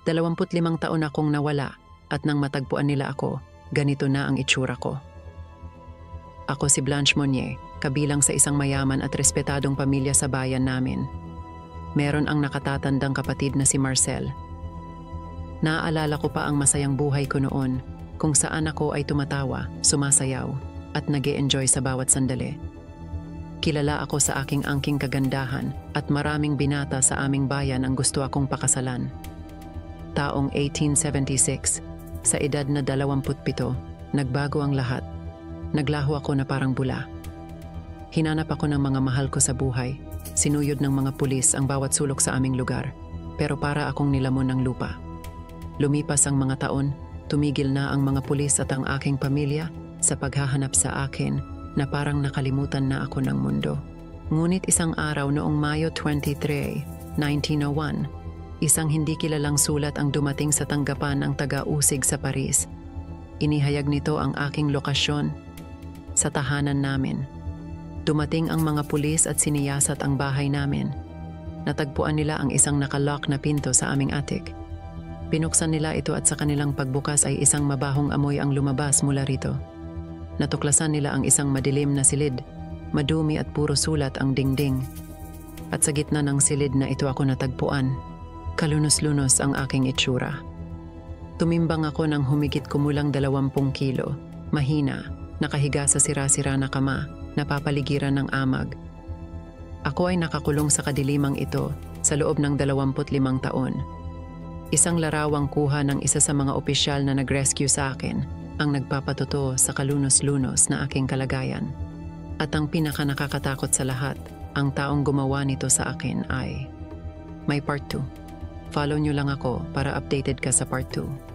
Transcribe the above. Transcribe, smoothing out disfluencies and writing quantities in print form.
25 taon akong nawala at nang matagpuan nila ako, ganito na ang itsura ko. Ako si Blanche Monnier, kabilang sa isang mayaman at respetadong pamilya sa bayan namin. Meron ang nakatatandang kapatid na si Marcel. Naaalala ko pa ang masayang buhay ko noon, kung saan ako ay tumatawa, sumasayaw, at nag-e-enjoy sa bawat sandali. Kilala ako sa aking angking kagandahan at maraming binata sa aming bayan ang gusto akong pakasalan. Taong 1876, sa edad na 27, nagbago ang lahat. Naglaho ako na parang bula. Hinanap ako ng mga mahal ko sa buhay. Sinuyod ng mga pulis ang bawat sulok sa aming lugar, pero para akong nilamon ng lupa. Lumipas ang mga taon, tumigil na ang mga pulis at ang aking pamilya sa paghahanap sa akin na parang nakalimutan na ako ng mundo. Ngunit isang araw noong Mayo 23, 1901, isang hindi kilalang sulat ang dumating sa tanggapan ng taga-usig sa Paris. Inihayag nito ang aking lokasyon sa tahanan namin. Dumating ang mga pulis at siniyasat ang bahay namin. Natagpuan nila ang isang nakalock na pinto sa aming attic. Binuksan nila ito at sa kanilang pagbukas ay isang mabahong amoy ang lumabas mula rito. Natuklasan nila ang isang madilim na silid, madumi at puro sulat ang dingding. At sa gitna ng silid na ito ako natagpuan, kalunos-lunos ang aking itsura. Tumimbang ako ng humigit kumulang 20 kilo, mahina, nakahiga sa sira-sira na kama, napapaligiran ng amag. Ako ay nakakulong sa kadilimang ito sa loob ng 25 taon. Isang larawang kuha ng isa sa mga opisyal na nag-rescue sa akin ang nagpapatuto sa kalunos-lunos na aking kalagayan. At ang pinaka-nakakatakot sa lahat, ang taong gumawa nito sa akin ay may part 2. Follow nyo lang ako para updated ka sa part 2.